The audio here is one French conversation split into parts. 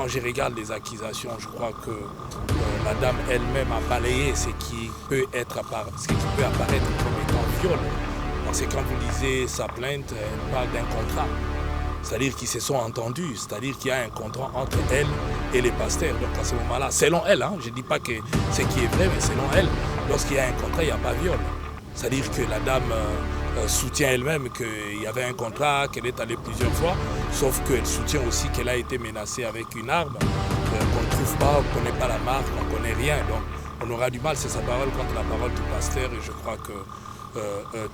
quand je regarde les accusations, je crois que la dame elle-même a balayé ce qui peut apparaître comme étant viol. Parce que quand vous lisez sa plainte, elle parle d'un contrat. C'est-à-dire qu'ils se sont entendus, c'est-à-dire qu'il y a un contrat entre elle et les pasteurs. Donc à ce moment-là, selon elle, je ne dis pas que ce qui est vrai, mais selon elle, lorsqu'il y a un contrat, il n'y a pas viol. C'est-à-dire que la dame soutient elle-même qu'il y avait un contrat, qu'elle est allée plusieurs fois, sauf qu'elle soutient aussi qu'elle a été menacée avec une arme, qu'on ne trouve pas, on ne connaît pas la marque, on ne connaît rien. Donc on aura du mal, c'est sa parole contre la parole du pasteur, et je crois que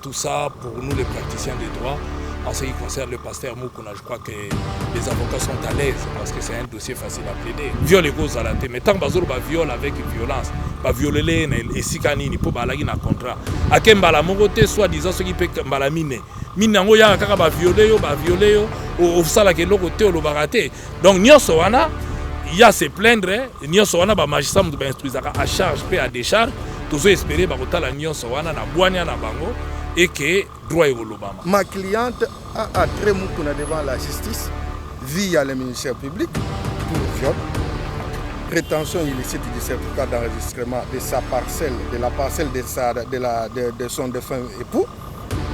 tout ça, pour nous les praticiens des droits, en ce qui concerne le pasteur Moukouna, je crois que les avocats sont à l'aise parce que c'est un dossier facile à plaider. Viol est cause à la tête, mais tant que vous viol avec violence, violer et si canini pour balaginer un contrat. À quel bala mogote soit disant ce qui peut balaminer. Minango ya kaka violer au sala que l'autre au baraté. Donc nyoso wana il y a se plaindre, nyoso wana ba magistrat mu instruisaka à charge pe à décharge. Tous espérer ba kotala nyoso wana na bwanya na bango. Et que droit est au Lobama. Ma cliente a attiré Moukouna devant la justice via le ministère public pour viol, rétention illicite du certificat d'enregistrement de sa parcelle, de la parcelle de son défunt époux,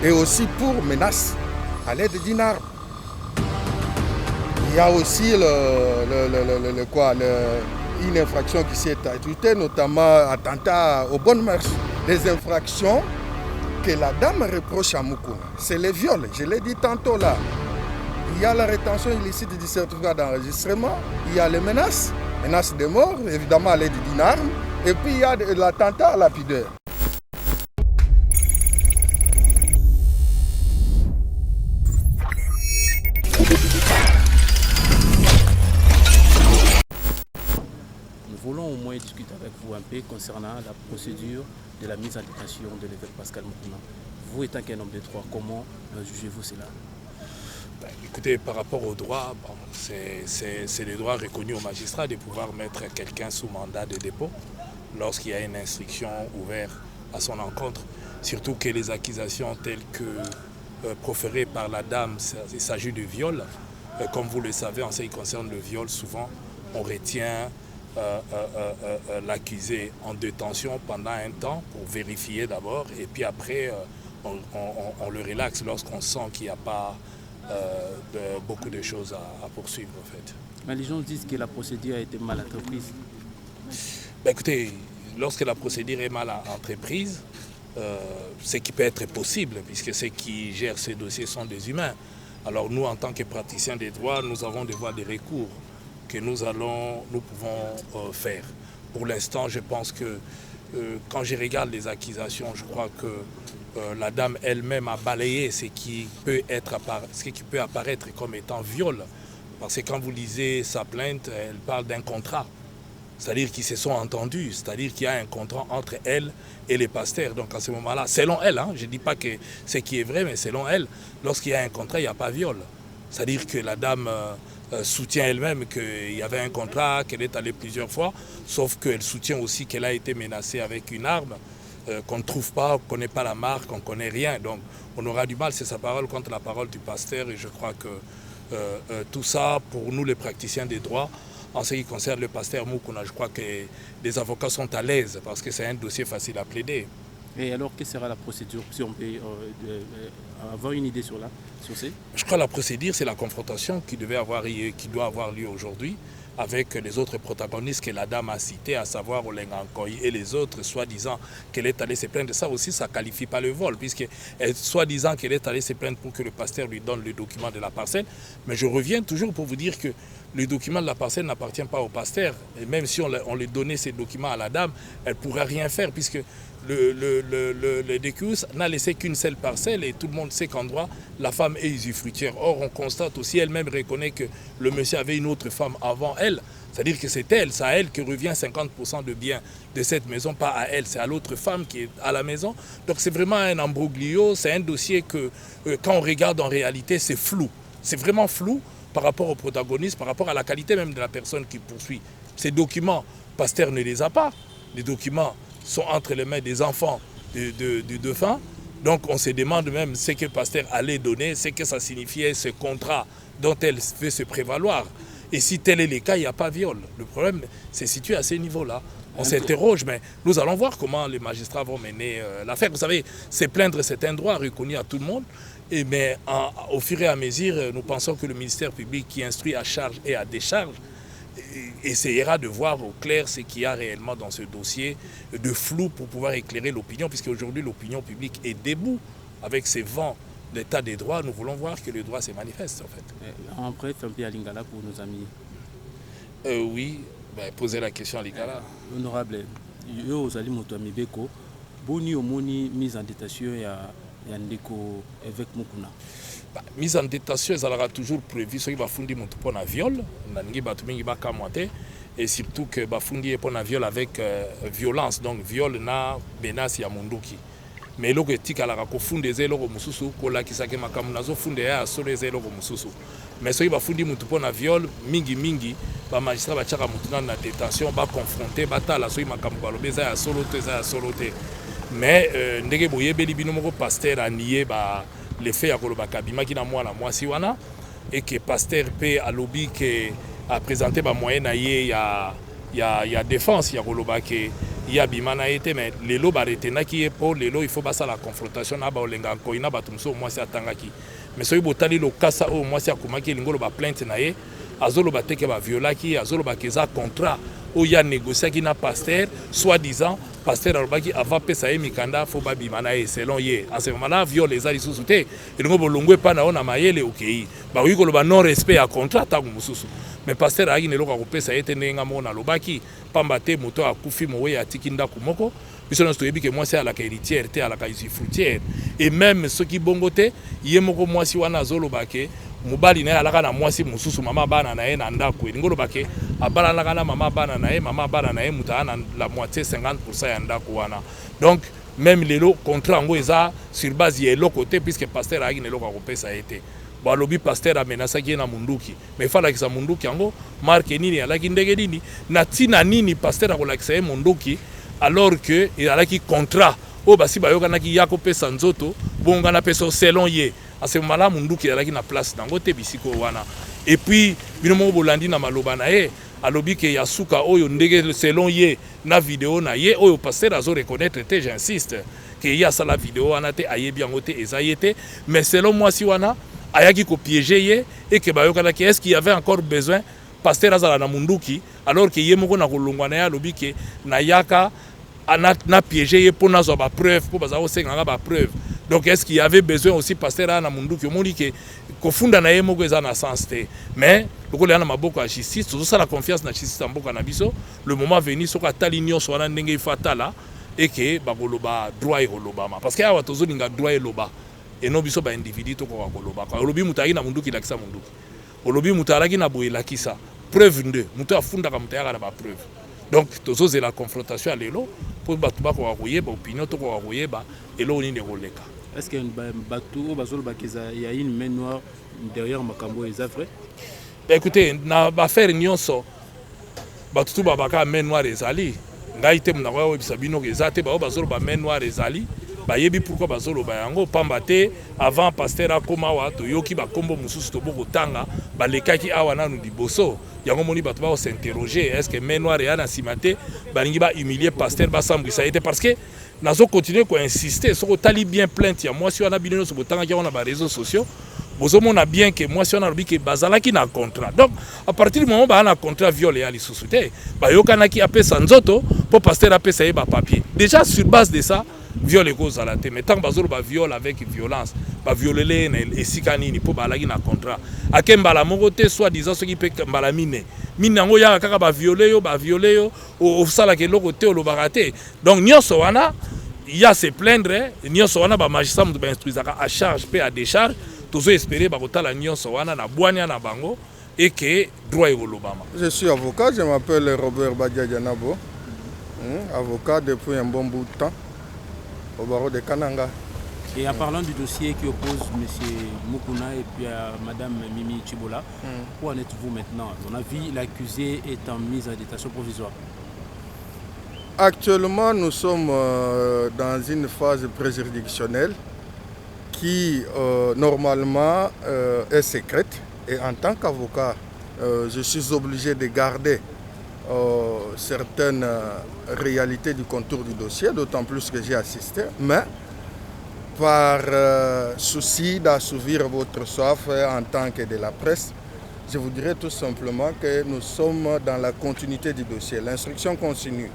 et aussi pour menace à l'aide d'une arme. Il y a aussi une infraction qui s'est ajoutée, notamment attentat aux bonnes mœurs. Des infractions que la dame reproche à Moukouna, c'est le viol, je l'ai dit tantôt là. Il y a la rétention illicite du certificat d'enregistrement, il y a les menaces de mort, évidemment à l'aide d'une arme, et puis il y a l'attentat à la pudeur. Nous voulons au moins discuter avec vous un peu concernant la procédure de la mise en détention de l'évêque Pascal Moukouna. Vous étant qu'un homme de droit, comment jugez-vous cela? Écoutez, par rapport au droit, c'est le droit reconnu aux magistrats de pouvoir mettre quelqu'un sous mandat de dépôt lorsqu'il y a une instruction ouverte à son encontre. Surtout que les accusations telles que proférées par la dame, il s'agit de viol. Comme vous le savez, en ce qui concerne le viol, souvent on retient l'accusé en détention pendant un temps pour vérifier d'abord, et puis après on le relaxe lorsqu'on sent qu'il n'y a pas beaucoup de choses à poursuivre en fait. Mais les gens disent que la procédure a été mal entreprise. Écoutez, lorsque la procédure est mal entreprise, ce qui peut être possible, puisque ceux qui gèrent ces dossiers sont des humains. Alors nous, en tant que praticiens des droits, nous avons des voies de recours que nous pouvons faire. Pour l'instant, je pense que quand je regarde les accusations, je crois que la dame elle-même a balayé ce qui peut apparaître comme étant viol. Parce que quand vous lisez sa plainte, elle parle d'un contrat. C'est-à-dire qu'ils se sont entendus, c'est-à-dire qu'il y a un contrat entre elle et les pasteurs. Donc à ce moment-là, selon elle, je ne dis pas que ce qui est vrai, mais selon elle, lorsqu'il y a un contrat, il n'y a pas viol. C'est-à-dire que la dame soutient elle-même qu'il y avait un contrat, qu'elle est allée plusieurs fois, sauf qu'elle soutient aussi qu'elle a été menacée avec une arme, qu'on ne trouve pas, on ne connaît pas la marque, on ne connaît rien. Donc on aura du mal, c'est sa parole contre la parole du pasteur, et je crois que tout ça, pour nous les praticiens des droits, en ce qui concerne le pasteur Moukouna, je crois que les avocats sont à l'aise parce que c'est un dossier facile à plaider. Et alors, quelle sera la procédure, si on peut avoir une idée sur ça? Je crois que la procédure, c'est la confrontation qui doit avoir lieu aujourd'hui avec les autres protagonistes que la dame a cités, à savoir Olengankoy et les autres, soi-disant qu'elle est allée se plaindre. Ça aussi, ça ne qualifie pas le vol, puisque soi-disant qu'elle est allée se plaindre pour que le pasteur lui donne le document de la parcelle. Mais je reviens toujours pour vous dire que le document de la parcelle n'appartient pas au pasteur. Et même si on lui donnait ces documents à la dame, elle ne pourrait rien faire, puisque le DQS n'a laissé qu'une seule parcelle, et tout le monde sait qu'en droit, la femme est usufruitière. Or, on constate aussi, elle-même reconnaît que le monsieur avait une autre femme avant elle. C'est-à-dire que c'est à elle que revient 50% de biens de cette maison, pas à elle, c'est à l'autre femme qui est à la maison. Donc c'est vraiment un embroglio, c'est un dossier que quand on regarde en réalité, c'est flou. C'est vraiment flou par rapport au protagoniste, par rapport à la qualité même de la personne qui poursuit. Ces documents, Pasteur ne les a pas. Les documents sont entre les mains des enfants du défunt. Donc on se demande même ce que Pasteur allait donner, ce que ça signifiait, ce contrat dont elle veut se prévaloir. Et si tel est le cas, il n'y a pas viol. Le problème, c'est situé à ce niveau-là. On s'interroge, mais nous allons voir comment les magistrats vont mener l'affaire. Vous savez, c'est plaindre, c'est un droit reconnu à tout le monde. Mais au fur et à mesure, nous pensons que le ministère public qui instruit à charge et à décharge essayera de voir au clair ce qu'il y a réellement dans ce dossier de flou pour pouvoir éclairer l'opinion, puisque aujourd'hui l'opinion publique est debout avec ces vents d'état des droits. Nous voulons voir que le droit se manifeste en fait. On prête un peu à Lingala pour nos amis. Oui, posez la question à Lingala. Honorable, vous allez m'autonomiser Beko, boni omoni mise en détention ya ndeko évêque Mukuna. Mise en détention, elle sera toujours prévue ce qui va fonder mon pour un viol, et surtout que va fonder pour un viol avec violence, donc viol na menace ya munduki. Mais loko etika la ko funde zelo ko mususu ko la kisake makamu nazo funde ya solo zelo ko mususu. Mais ce qui va fonder mon pour un viol mingi ba magistrat ba chaka mutuna na détention ba confronter ba tala so makamu ba lobeza ya solo te. Mais ndenge boye beli bino moko pasteur a nié ba les faits à Kolobaka bimaki na mwasi wana et que pasteur P a lobby que a présenté ba moyen na ye ya défense ya Kolobaka ya bimana été mais les lots baretena qui est pour les lots il faut basa la confrontation na ba olenga ko ina batumso mwasi atangaki mais soki botali lo kasa o mwasi akumaki lingolo ba plainte na ye azolo bateke ba violaki azolo ba keza contrat o ya négocié qui na pasteur soi-disant pasteur alobaki avant pesa ye mikanda fo babima ye selon ye en ce moment là viol les ali sous te elingo bolongwe pa na ona mayele okei ba wi koloba non respect à contrat ta mususu mais pasteur agi ne loka ko pesa ye tenenga mona lobaki pamba te moto akufi mowe atiki ndako moko biso na stoyebi ke mwasi ala ka héritière te ala ka usufruitière et même ceux qui bongote ye moko mwasi wana azolobake mobali na ye alaka na mwasi mosusu mama bana na ye na ndako elingo lobake abalalaka na mama bana na ye muta na la moitié 50% ya ndako wana donc même lelo contrat ngo eza sur base ya eloko te puisque pasteur agi na eloko akopesa ye te balobi pasteur amenasaki ye na munduki mais falakisa munduki yango marke nini alaki ndenge nini na ntina nini pasteur akolakisa ye munduki alors que ezalaki contrat oyo basi bayokanaki ya kopesa nzoto bongana peso selon ye à ce moment-là munduki ezalaki na place nango te bisiko wana et puis bino moko bolandi na maloba na ye alobi ke ya suka oyo ndenge selon ye na vidéo na ye oyo pasteur azo reconnaître te j'insiste ke ya sala vidéo wana te ayebi yango te eza ye te mais selon mwasi wana ayaki ko piéger ye et que bayokanaki est-ce qu'il y avait encore besoin pasteur azala na munduki alors que ye moko na kolongwa na ye alobi ke na yaka na piéger ye pour nazwa ba preuve pour baza osenganga ba preuve donc est-ce qu'il y avait besoin aussi pasteur ana munduki omoni ke kofunda na ye moko eza na sens te mais lokolo ya na maboko ya justice tozosala confiance na justice ya mboka na biso le moment venu soki atali nyonso wana ndenge ifo atala et que bakoloba droit ekolobama parce que awa tozolinga droit eloba eno biso baindividu tokoka kolobaka olobi moto ayaki na munduki elakisa munduki olobi moto alaki na boye elakisa preuve nde moto afundaka moto ayaka na bapreuve donc tozozela confrontation ya lelo mpo bato bakoka koyeba opinion tokoka koyeba eloko nini ekoleka. Est-ce que bato bazolobaka il y a une main noire derrière makambo eza vrai? Écoutez, na bafere nyonso bato tu babaka main noire ezali ngai te muna koyebisa bino eza te bao bazoloba main noire ezali bayebi pourquoi bazoloba yango pamba te avant pasteur akoma awa toyoki bakombo mosusu tobokotanga balekaki awa nanu liboso yango moni bato bao s'interroger est-ce que main noire ya na nsima te balingi bahumilier pasteur basambwisa ye te parce que nazo continuer ko insister soko tali bien plainte ya mwasi wana bino nyonso botangaki yango na bareseaux sociaux bozomona bien que mwasi wana alobi ke bazalaki na contrat donc à partir du moment baa na contrat viol ya lisusu te bayokanaki apesa nzoto mpo pasteur apesa ye bapapier déjà sur base de ça viol ekozala te mais tant bazoloba viol avec violence baviolele na esika nini mpo balaki na contrat ake mbala moko te soit disant soki mpe mbala mine yango yaka kaka baviole yo osalaka eloko te olobaka te donc nyonso wana ya se plaindre nyonso wana bamagistrat moto bainstruisaka à charge mpe à décharge tozo espérer bakotala nyonso wana na bwania na bango et que droit ekolobama. Je suis avocat, je m'appelle Robert Badiadjanabo, avocat depuis un bon bout de temps au barreau de Kananga. Et en parlant du dossier qui oppose M. Mukuna et puis à Mme Mimi Chibola, où en êtes-vous maintenant? On a vu l'accusé est en mise en détention provisoire. Actuellement, nous sommes dans une phase préjuridictionnelle qui normalement est secrète. Et en tant qu'avocat je suis obligé de garder certaines réalités du contour du dossier, d'autant plus que j'ai assisté, mais par souci d'assouvir votre soif en tant que de la presse, je vous dirais tout simplement que nous sommes dans la continuité du dossier. L'instruction continue.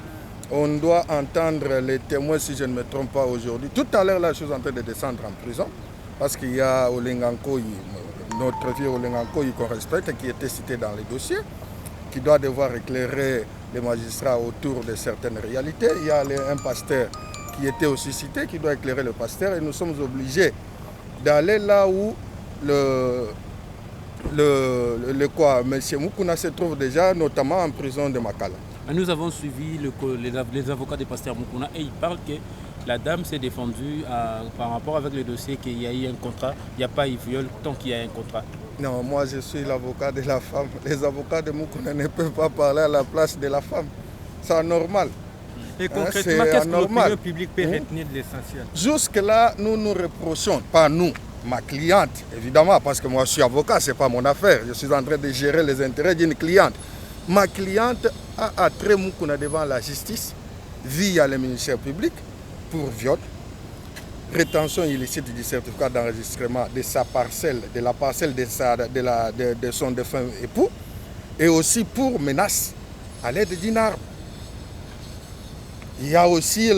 On doit entendre les témoins, si je ne me trompe pas, aujourd'hui. Tout à l'heure, là, je suis en train de descendre en prison parce qu'il y a Olengankoy, notre vieux Olengankoy qu'on respecte, qui était cité dans les dossiers, qui doit devoir éclairer les magistrats autour de certaines réalités. Il y a un pasteur qui était aussi cité, qui doit éclairer le pasteur, et nous sommes obligés d'aller là où M. Mukuna se trouve déjà, notamment en prison de Makala. Nous avons suivi les avocats de pasteur Mukuna et ils parlent que la dame s'est défendue par rapport avec le dossier qu'il y a eu un contrat, il n'y a pas eu viol tant qu'il y a un contrat. Non, moi je suis l'avocat de la femme. Les avocats de Mukuna ne peuvent pas parler à la place de la femme. C'est anormal. Et concrètement, qu'est-ce que l'opinion publique peut retenir de l'essentiel? Jusque-là, nous nous reprochons, pas nous, ma cliente, évidemment, parce que moi je suis avocat, ce n'est pas mon affaire. Je suis en train de gérer les intérêts d'une cliente. Ma cliente a attrait Mukuna devant la justice via le ministère public pour viol, rétention illicite du certificat d'enregistrement de sa parcelle, de la parcelle de son défunt époux, et aussi pour menace à l'aide d'une arme. Il y a aussi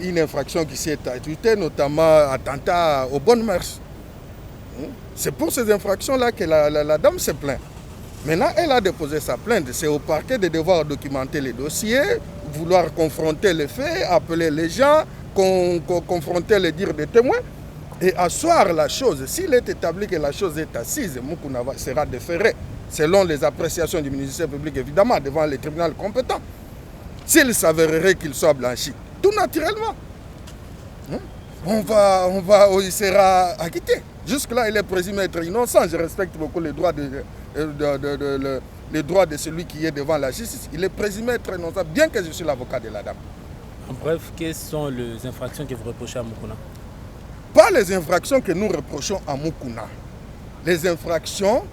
une infraction qui s'est ajoutée, notamment attentat aux bonnes mœurs. C'est pour ces infractions-là que la dame se plaint. Maintenant, elle a déposé sa plainte. C'est au parquet de devoir documenter les dossiers, vouloir confronter les faits, appeler les gens, confronter les dires des témoins et asseoir la chose. S'il est établi que la chose est assise, Mukuna sera déféré, selon les appréciations du ministère public, évidemment, devant les tribunaux compétents. S'il s'avérerait qu'il soit blanchi, tout naturellement, il sera acquitté. Jusque-là, il est présumé être innocent. Je respecte beaucoup les droits de celui qui est devant la justice. Il est présumé être innocent, bien que je suis l'avocat de la dame. En bref, quelles sont les infractions que vous reprochez à Mukuna? Pas les infractions que nous reprochons à Mukuna. Les infractions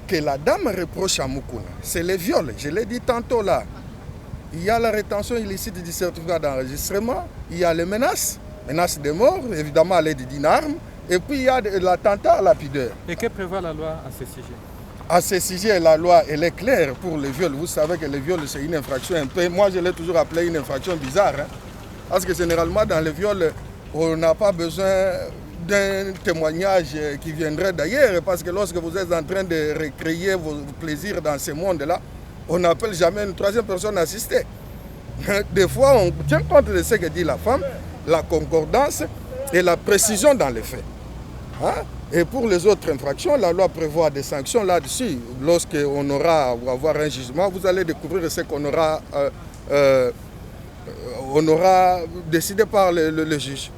que la dame reproche à Mukuna, c'est les viols. Je l'ai dit tantôt là. Il y a la rétention illicite du certificat d'enregistrement, il y a les menaces de mort, évidemment à l'aide d'une arme, et puis il y a l'attentat à la pudeur. Et que prévoit la loi à ce sujet? À ce sujet, la loi, elle est claire pour les viols. Vous savez que les viols, c'est une infraction un peu... Moi, je l'ai toujours appelé une infraction bizarre. Parce que généralement, dans les viols, on n'a pas besoin d'un témoignage qui viendrait d'ailleurs. Parce que lorsque vous êtes en train de recréer vos plaisirs dans ce monde-là, on n'appelle jamais une troisième personne assistée. Des fois, on tient compte de ce que dit la femme, la concordance et la précision dans les faits. Et pour les autres infractions, la loi prévoit des sanctions là-dessus. Lorsqu'on aura à avoir un jugement, vous allez découvrir ce qu'on aura, décidé par le juge.